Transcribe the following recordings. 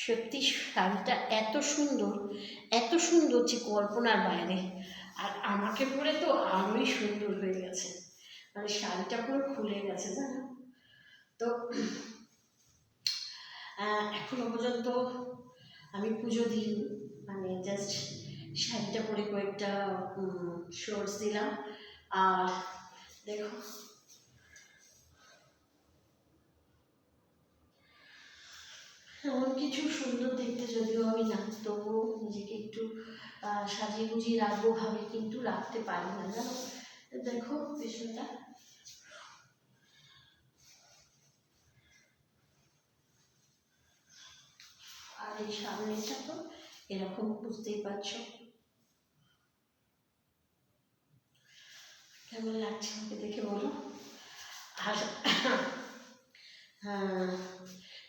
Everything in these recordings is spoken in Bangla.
সত্যি শাড়িটা এত সুন্দর যে কল্পনার বাইরে। আর আমাকে পরে তো আরোই সুন্দর হয়ে গেছে, মানে শাড়িটা পুরো খুলে গেছে জানো তো। এখনো পর্যন্ত আমি পুজো দিই, মানে জাস্ট শাড়িটা পরে কয়েকটা শর্টস দিলাম। আর দেখো এমন কিছু সুন্দর দেখতে যদিও আমি না, তবুও নিজেকে একটু সাজিয়ে গুজিয়ে রাখবো ভাবে কিন্তু রাখতে পারি না জানো। দেখো পেছনটা, আর এই সামনেটা তো এরকম, বুঝতেই পারছো কেমন লাগছে আমাকে দেখে বলো। আর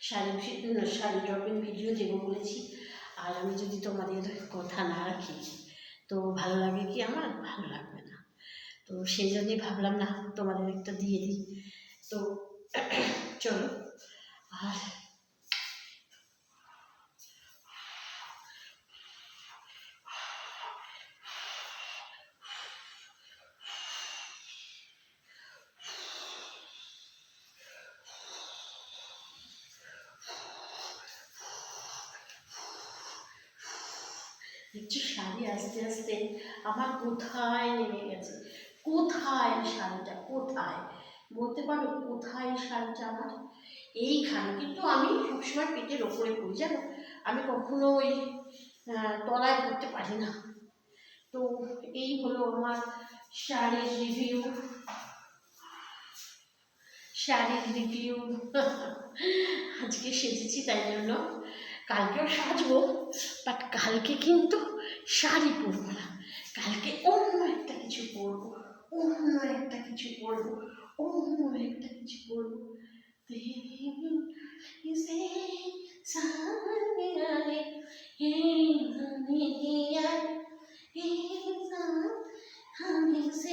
শাড়ি ড্রপিং ভিডিও দেবো বলেছি, আর আমি যদি তোমাদের কথা না রাখি তো ভালো লাগে কি? আমার ভালো লাগবে না। তো সেই জন্যই ভাবলাম না তোমাদের একটা দিয়ে দিই। তো চলো। আর দেখছি শাড়ি আস্তে আস্তে আমার কোথায় নেমে গেছে, কোথায় শাড়িটা, কোথায় বলতে পারো, কোথায় শাড়িটা আমার? এইখানে। কিন্তু আমি সবসময় পেটের ওপরে পড়ি জানো, আমি কখনো ওই তলায় পড়তে পারি না। তো এই হলো আমার শাড়ির রিভিউ, শাড়ির রিভিউ। আজকে সেজেছি তাই জন্য, কালকেও সাজবো, বাট কালকে কিন্তু শাড়ি পরবো না, কালকে অন্য একটা কিছু পরবো, অন্য একটা কিছু পরবো, অন্য একটা কিছু পরবো। इसे सामने आए हे दुनिया हे हमसे